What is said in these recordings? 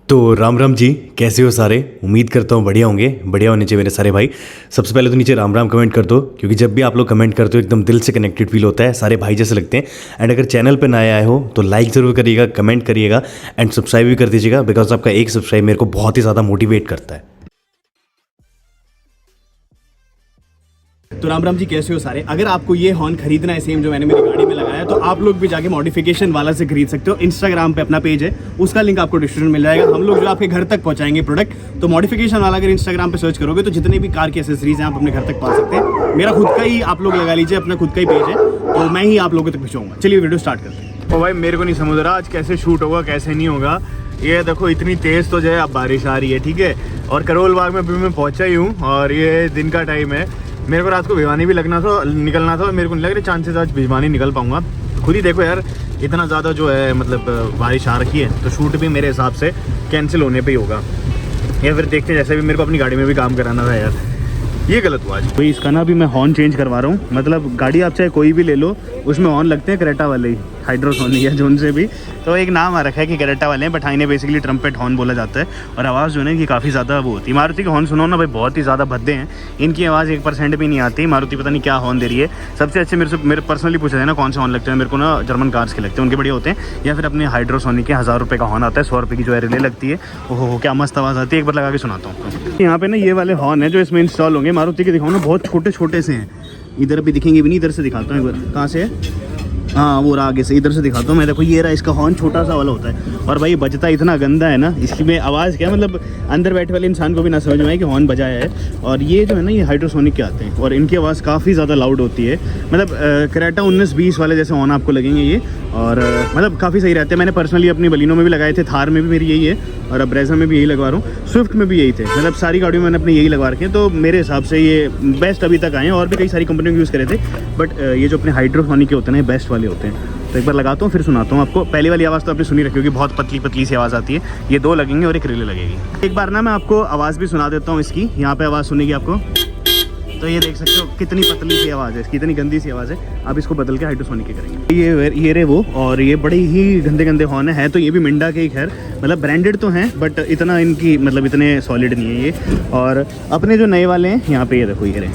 तो राम राम जी, कैसे हो सारे। उम्मीद करता हूँ बढ़िया होंगे। बढ़िया होने चाहिए मेरे सारे भाई। सबसे पहले तो नीचे राम राम कमेंट कर दो, क्योंकि जब भी आप लोग कमेंट करते हो एकदम दिल से कनेक्टेड फील होता है, सारे भाई जैसे लगते हैं। एंड अगर चैनल पर नए आए हो तो लाइक ज़रूर करिएगा, कमेंट करिएगा एंड सब्सक्राइब भी कर दीजिएगा, बिकॉज आपका एक सब्सक्राइब मेरे को बहुत ही ज़्यादा मोटिवेट करता है। तो राम राम जी, कैसे हो सारे। अगर आपको ये हॉर्न खरीदना है सेम जो मैंने मेरी गाड़ी में लगाया, तो आप लोग भी जाके मॉडिफिकेशन वाला से खरीद सकते हो। इंस्टाग्राम पे अपना पेज है, उसका लिंक आपको डिस्क्रिप्शन में मिल जाएगा। हम लोग जो आपके घर तक पहुंचाएंगे प्रोडक्ट। तो मॉडिफिकेशन वाला अगर इंस्टाग्राम पे सर्च करोगे तो जितने भी कार की एसेसरीज हैं आप अपने घर तक पा सकते हैं। मेरा खुद का ही आप लोग लगा लीजिए, अपना खुद का ही पेज है, तो मैं ही आप लोगों तक पहुंचाऊंगा। चलिए वीडियो स्टार्ट करते हैं। ओ भाई, मेरे को नहीं समझ रहा आज कैसे शूट होगा कैसे नहीं होगा। ये देखो इतनी तेज़ तो जो है अब बारिश आ रही है, ठीक है। और करोल बाग में अभी मैं पहुंचा ही हूँ और ये दिन का टाइम है। मेरे को रात को भिवानी भी निकलना था। मेरे को नहीं लग रहा चांसेस आज भिवानी निकल पाऊंगा। खुद ही देखो यार, इतना ज़्यादा जो है मतलब बारिश आ रखी है, तो शूट भी मेरे हिसाब से कैंसिल होने पे ही होगा। या फिर देखते हैं, जैसे भी मेरे को अपनी गाड़ी में भी काम कराना था यार, ये गलत हुआ आज। भाई इसका ना अभी मैं हॉर्न चेंज करवा रहा हूँ। मतलब गाड़ी आप चाहे कोई भी ले लो, उसमें हॉर्न लगते हैं क्रेटा वाले ही, हाइड्रोसोनिक या जोन से भी। तो एक नाम आ रखा है कि क्रेटा वाले हैं, बट हाँ इन्हें बेसिकली ट्रम्पेट हॉर्न बोला जाता है। और आवाज़ जो है कि काफ़ी ज़्यादा वो होती है। मारुति के हॉर्न सुनो ना भाई, बहुत ही ज़्यादा भद्दे हैं। इनकी आवाज़ 1% भी नहीं आती। मारुति पता नहीं क्या हॉर्न दे रही है। सबसे अच्छे मेरे पर्सनली पूछा जाए ना कौन से हॉर्न लगते हैं, मेरे को ना जर्मन कार्स के लगते हैं, उनके बढ़िया होते हैं। या फिर अपने हाइड्रोसोनिक के 1000 रुपये का हॉर्न आता है, 100 रुपये की जो है रिले लगती है। ओहो क्या मस्त आवाज़ आती है, एक बार लगा के सुनाता हूँ। यहाँ पे ना ये वाले हॉर्न है जो इसमें इंस्टॉल होंगे। मारुति के दिखाओ ना, बहुत छोटे छोटे से हैं। इधर भी दिखेंगे भी नहीं, इधर से दिखाता हूँ एक बार। कहाँ से है? हाँ वो रहा आगे से, इधर से दिखाता हूँ मैं। देखो ये रहा, इसका हॉर्न छोटा सा वाला होता है। और भाई बजता इतना गंदा है ना, इसकी में आवाज़ क्या मतलब अंदर बैठे वाले इंसान को भी ना समझ में आए कि हॉर्न बजाया है। और ये जो है ना, ये हाइड्रोसोनिक के आते हैं और इनकी आवाज़ काफ़ी ज़्यादा लाउड होती है। मतलब क्रेटा 19-20 वाले जैसे हॉर्न आपको लगेंगे ये। और मतलब काफ़ी सही रहते हैं। मैंने पर्सनली अपनी बलिनो में भी लगाए थे, थार में भी मेरी यही है, और अब ब्रेजा में भी यही लगवा रहा हूँ, स्विफ्ट में भी यही थे। मतलब सारी गाड़ियों में मैंने अपने यही लगवा रखे हैं। तो मेरे हिसाब से ये बेस्ट अभी तक आए हैं। और भी कई सारी कंपनियों के यूज़ करे थे, बट ये जो अपने हाइड्रोसोनिक के होते हैं ना, बेस्ट वाले होते हैं। तो एक बार लगाता हूँ फिर सुनाता हूँ आपको। पहली वाली आवाज़ तो आपने सुनी रखी होगी, बहुत पतली पतली सी आवाज़ आती है। ये 2 लगेंगे और एक रिले लगेगी। एक बार ना मैं आपको आवाज़ भी सुना देता हूँ इसकी। यहाँ पे आवाज़ सुनेगी आपको, तो ये देख सकते हो कितनी पतली सी आवाज़ है इसकी, इतनी गंदी सी आवाज़ है। अब इसको बदल के हाइड्रोसोनिक के करेंगे। ये रे वो, और ये बड़े ही गंदे गंदे हॉर्न है। तो ये भी मिंडा के ही, खैर मतलब ब्रांडेड तो हैं, बट इतना इनकी मतलब इतने सॉलिड नहीं है ये। और अपने जो नए वाले हैं यहाँ पे, ये देखो ये रहे।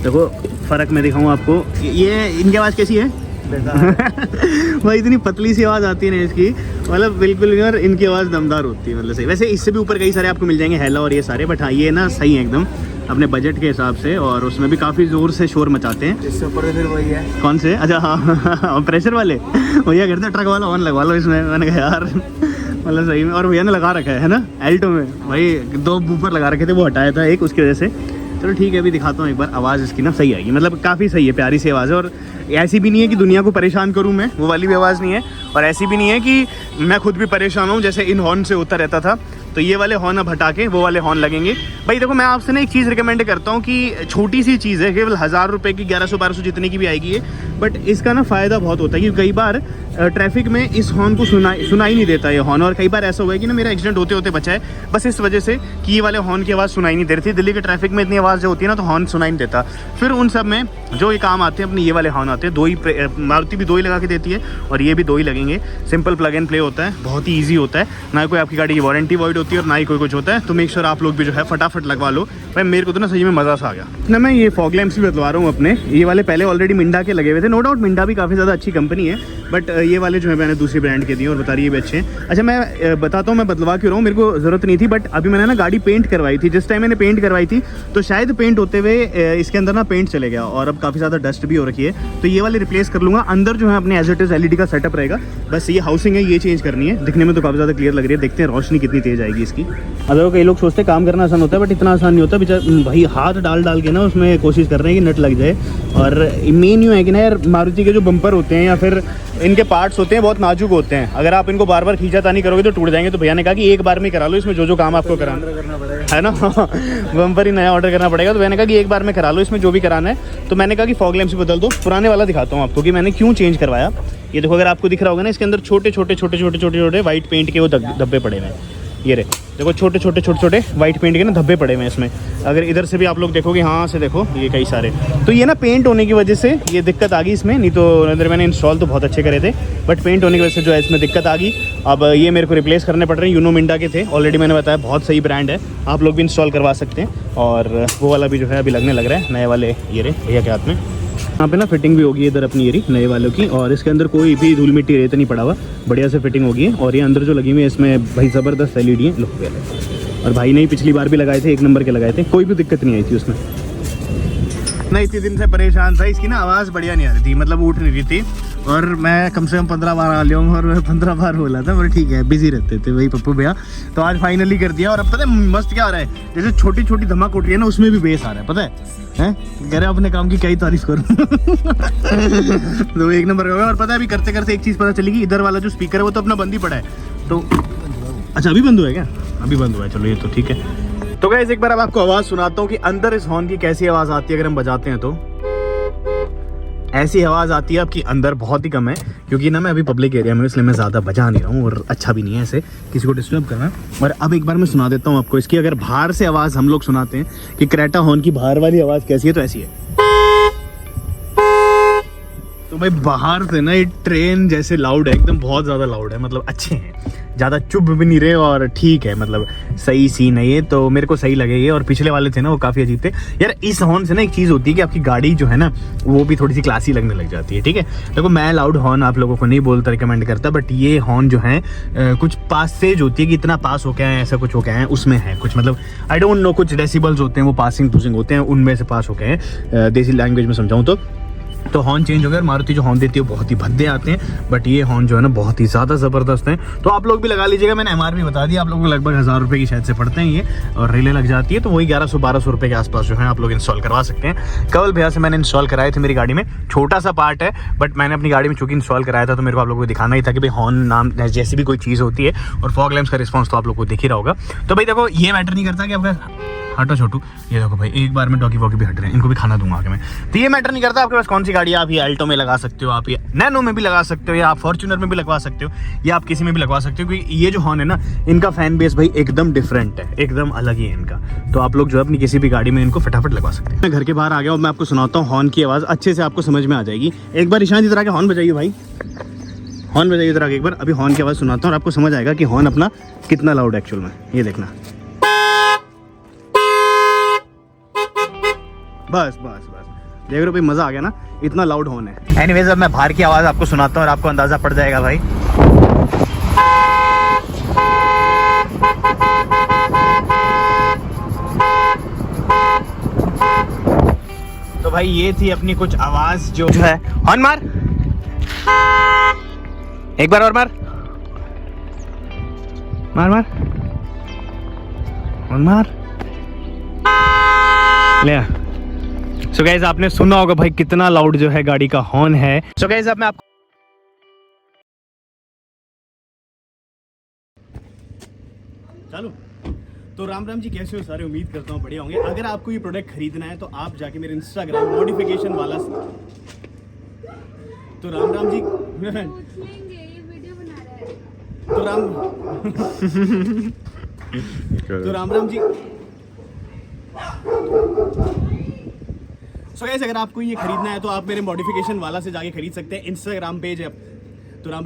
देखो फ़र्क मैं दिखाऊँ आपको। ये इनकी आवाज़ कैसी है भाई, इतनी पतली सी आवाज़ आती है ना इसकी, मतलब बिल्कुल यार इनकी आवाज़ दमदार होती है। मतलब सही। वैसे इससे भी ऊपर कई सारे आपको मिल जाएंगे, हेला और ये सारे, बट हाँ ये ना सही है एकदम अपने बजट के हिसाब से। और उसमें भी काफ़ी ज़ोर से शोर मचाते हैं। इससे ऊपर फिर वही है। कौन से? अच्छा हाँ प्रेशर वाले। भैया कहते हैं ट्रक वाला हॉर्न लगवा लो इसमें। मैंने कहा यार मतलब सही में। और भैया ने लगा रखा है ना एल्टो में, भाई 2 बूफर लगा रखे थे, वो हटाया था एक, उसकी वजह से। चलो ठीक है, अभी दिखाता हूँ एक बार। आवाज़ इसकी ना सही आएगी, मतलब काफ़ी सही है, प्यारी सी आवाज़ है। और ऐसी भी नहीं है कि दुनिया को परेशान करूँ मैं, वो वाली भी आवाज़ नहीं है। और ऐसी भी नहीं है कि मैं खुद भी परेशान हूँ, जैसे इन हॉर्न से होता रहता था। तो ये वाले हॉर्न अब हटा के वो वाले हॉर्न लगेंगे। भाई देखो, मैं आपसे ना एक चीज़ रिकमेंड करता हूँ कि छोटी सी चीज़ है, केवल 1000 रुपये की, 1100-1200 जितने की भी आएगी है, बट इसका ना फ़ायदा बहुत होता है। क्योंकि कई बार ट्रैफिक में इस हॉर्न को सुनाई नहीं देता ये हॉर्न। और कई बार ऐसा हुआ है कि ना मेरा एक्सीडेंट होते होते बचा है, बस इस वजह से कि ये वाले हॉर्न की आवाज़ सुनाई नहीं दे रही थी। दिल्ली के ट्रैफिक में इतनी आवाज़ जो होती है ना, तो हॉर्न सुनाई नहीं देता। फिर उन सब में जो ये काम आते हैं, अपने ये वाले हॉर्न आते हैं। 2 ही, मारुति भी 2 ही लगा के देती है और ये भी 2 ही लगेंगे। सिंपल प्लग एंड प्ले होता है, बहुत ही ईजी होता है। ना कोई आपकी गाड़ी की वारंटी वॉइड होती है और ना ही कोई कुछ होता है। तो मेक श्योर आप लोग भी जो है फटाफट लगवा लो। भाई मेरे को तो ना सही में मज़ा सा आ गया ना। मैं ये फॉग लैंप्स भी बदलवा रहा हूँ अपने। ये वाले पहले ऑलरेडी मिंडा के लगे हुए थे। नो डाउट मिंडा भी काफ़ी ज़्यादा अच्छी कंपनी है, बट ये वाले जो है मैंने दूसरी ब्रांड के दिए और बता रही है भी अच्छे हैं। अच्छा मैं बताता हूँ मैं बदलवा क्यों रहा हूँ। मेरे को ज़रूरत नहीं थी, बट अभी मैंने ना गाड़ी पेंट करवाई थी। जिस टाइम मैंने पेंट करवाई थी तो शायद पेंट होते हुए इसके अंदर ना पेंट चले गया और अब काफ़ी ज़्यादा डस्ट भी हो रखी है। तो ये वाले रिप्लेस कर लूँगा। अंदर जो है अपने एज इट इज़ LED का सेटअप रहेगा। बस ये हाउसिंग है, ये चेंज करनी है। दिखने में तो काफ़ी ज़्यादा क्लियर लग रही है। देखते हैं रोशनी कितनी तेज़ आएगी इसकी। अगर कई लोग सोचते हैं काम करना आसान होता है, बट इतना आसान नहीं होता। भाई हाथ डाल के ना उसमें कोशिश कर रहे हैं कि नट लग जाए। और मेन यूँ है कि ना यार, मारुति के जो बम्पर होते हैं या फिर इनके पार्ट्स होते हैं बहुत नाजुक होते हैं। अगर आप इनको बार बार खींचातानी करोगे तो टूट जाएंगे। तो भैया ने कहा कि एक बार में करा लो, इसमें जो काम आपको कराना है ना बम्पर ही नया ऑर्डर करना पड़ेगा। तो मैंने कहा कि एक बार में करा लो इसमें जो भी कराना है। तो मैंने कहा कि फॉग लैंप्स बदल दो। पुराने वाला दिखाता हूँ आपको कि मैंने क्यों चेंज करवाया। ये देखो, अगर आपको दिख रहा होगा ना, इसके अंदर छोटे छोटे वाइट पेंट के वो धब्बे पड़े हुए हैं। ये रहे, देखो छोटे छोटे वाइट पेंट के ना धब्बे पड़े हुए हैं इसमें। अगर इधर से भी आप लोग देखोगे, हाँ से देखो, ये कई सारे, तो ये ना पेंट होने की वजह से ये दिक्कत आ गई इसमें। नहीं तो अंदर मैंने इंस्टॉल तो बहुत अच्छे करे थे, बट पेंट होने की वजह से जो है इसमें दिक्कत आ गई। अब ये मेरे को रिप्लेस करने पड़ रहे हैं। यूनो मिंडा के थे ऑलरेडी, मैंने बताया बहुत सही ब्रांड है, आप लोग भी इंस्टॉल करवा सकते हैं। और वो वाला भी जो है अभी लगने लग रहा है, नए वाले ये रहे भैया के हाथ में। यहाँ पे ना फिटिंग भी होगी इधर अपनी ये नए वालों की, और इसके अंदर कोई भी धूल मिट्टी रेत नहीं पड़ा हुआ, बढ़िया से फिटिंग होगी है। और ये अंदर जो लगी हुई है इसमें भाई ज़बरदस्त LED है, लो और भाई ने ही पिछली बार भी लगाए थे, 1 नंबर के लगाए थे, कोई भी दिक्कत नहीं आई थी उसमें। मैं इतने दिन से परेशान था, इसकी ना आवाज़ बढ़िया नहीं आ रही थी, मतलब उठ नहीं रही थी। और मैं कम से कम 15 बार आ लिया हूँ और 15 बार बोला था, पर ठीक है बिजी रहते थे वही पप्पू भैया। तो आज फाइनली कर दिया। और अब पता है मस्त क्या आ रहा है, जैसे छोटी छोटी धमाक उठ रही है ना, उसमें भी बेस आ रहा है, पता है कह रहे अपने काम की क्या ही तारीफ करूँ। तो 1 नंबर का। और पता है अभी करते करते एक चीज़ पता चली कि इधर वाला जो स्पीकर है वो तो अपना बंद ही पड़ा है। तो अच्छा अभी बंद हुआ है क्या? अभी बंद हुआ है, चलो ये तो ठीक है। तो गाइस एक बार अब आपको आवाज़ सुनाता हूँ कि अंदर इस हॉर्न की कैसी आवाज़ आती है अगर हम बजाते हैं तो। ऐसी आवाज़ आती है आपकी अंदर, बहुत ही कम है क्योंकि ना मैं अभी पब्लिक एरिया में, इसलिए मैं ज़्यादा बजा नहीं रहा हूँ और अच्छा भी नहीं है ऐसे किसी को डिस्टर्ब करना। और अब एक बार मैं सुना देता हूँ आपको इसकी, अगर बाहर से आवाज़ हम लोग सुनाते हैं कि क्रेटा हॉर्न की बाहर वाली आवाज़ कैसी है, तो ऐसी है। तो भाई बाहर से ना ये ट्रेन जैसे लाउड है, एकदम बहुत ज़्यादा लाउड है, मतलब अच्छे हैं, ज़्यादा चुभ भी नहीं रहे और ठीक है, मतलब सही सीन है ये, तो मेरे को सही लगे ये। और पिछले वाले थे ना वो काफ़ी अजीब थे यार। इस हॉर्न से ना एक चीज़ होती है कि आपकी गाड़ी जो है ना वो भी थोड़ी सी क्लासी लगने लग जाती है, ठीक है। देखो मैं लाउड हॉर्न आप लोगों को नहीं बोलता, रिकमेंड करता, बट ये हॉर्न जो है कुछ पासेज होती है कि इतना पास हो गया है, ऐसा कुछ हो गया है, उसमें है कुछ, मतलब आई डोंट नो, कुछ डेसिबल्स होते हैं वो पासिंग होते हैं, उनमें से पास हो गए हैं, देसी लैंग्वेज में समझाऊँ तो हॉर्न चेंज हो गया। और मारुति जो हॉर्न देती है वो बहुत ही भद्दे आते हैं, बट ये हॉर्न जो है ना बहुत ही ज़्यादा ज़बरदस्त हैं। तो आप लोग भी लगा लीजिएगा, मैंने MRP बता दिया, आप लोगों को लगभग 1000 रुपये की शायद से पड़ते हैं ये, और रिले लग जाती है, तो वही 1100-1200 रुपये के आसपास जो है आप लोग इंस्टॉल करवा सकते हैं। कवल भैया से मैंने इंस्टॉल कराए थे मेरी गाड़ी में, छोटा सा पार्ट है, बट मैंने अपनी गाड़ी में चूँकि इंस्टॉल कराया था तो मेरे को आप लोगों को दिखाना ही था कि भाई हॉर्न नाम जैसी भी कोई चीज़ होती है, और फॉग लैंप्स का रिस्पॉन्स तो आप लोग को दिख ही रहा होगा। तो भाई देखो ये मैटर नहीं करता कि आपका हटो छोटू, ये देखो भाई एक बार में डॉगी वॉगी भी हट रहे हैं, इनको भी खाना दूंगा आगे मैं। तो ये मैटर नहीं करता आपके पास कौन सी गाड़ी है, आप ये अल्टो में लगा सकते हो, आप ये नैनो में भी लगा सकते हो, या आप फॉर्च्यूनर में भी लगवा सकते हो, या आप किसी में भी लगवा सकते हो, क्योंकि ये जो हॉर्न है ना इनका फैन बेस भाई एकदम डिफरेंट है, एकदम अलग ही है इनका। तो आप लोग जो है अपनी किसी भी गाड़ी में इनको फटाफट लगवा सकते हैं। मैं घर के बाहर आ गया और मैं आपको सुनाता हूँ हॉर्न की आवाज़, अच्छे से आपको समझ में आ जाएगी। एक बार ईशान इधर आके हॉर्न बजाइए भाई, हॉर्न बजाइए इधर आके एक बार। अभी हॉर्न की आवाज़ सुनाता हूँ और आपको समझ आएगा कि हॉर्न अपना कितना लाउड है एक्चुअल में। ये देखना, बस बस बस देख रहे हो भाई, मज़ा आ गया ना, इतना लाउड हॉर्न है। एनीवेज अब मैं बाहर की आवाज़ आपको सुनाता हूँ और आपको अंदाज़ा पड़ जाएगा भाई। तो भाई ये थी अपनी कुछ आवाज़ जो है। हॉर्न मार, एक बार और मार, मार मार, हॉर्न मार ले। सो गाइस आपने सुना होगा भाई कितना लाउड जो है गाड़ी का हॉर्न है। सो गाइस अब मैं आपको चलो तो राम राम जी, कैसे हो सारे? उम्मीद करता हूँ बढ़िया होंगे। अगर आपको ये प्रोडक्ट खरीदना है तो आप जाके मेरे इंस्टाग्राम नोटिफिकेशन वाला तो राम जी तो राम जी सो गाइस अगर आपको ये खरीदना है तो आप मेरे मॉडिफिकेशन वाला से जाके खरीद सकते हैं, इंस्टाग्राम पेज है। तो राम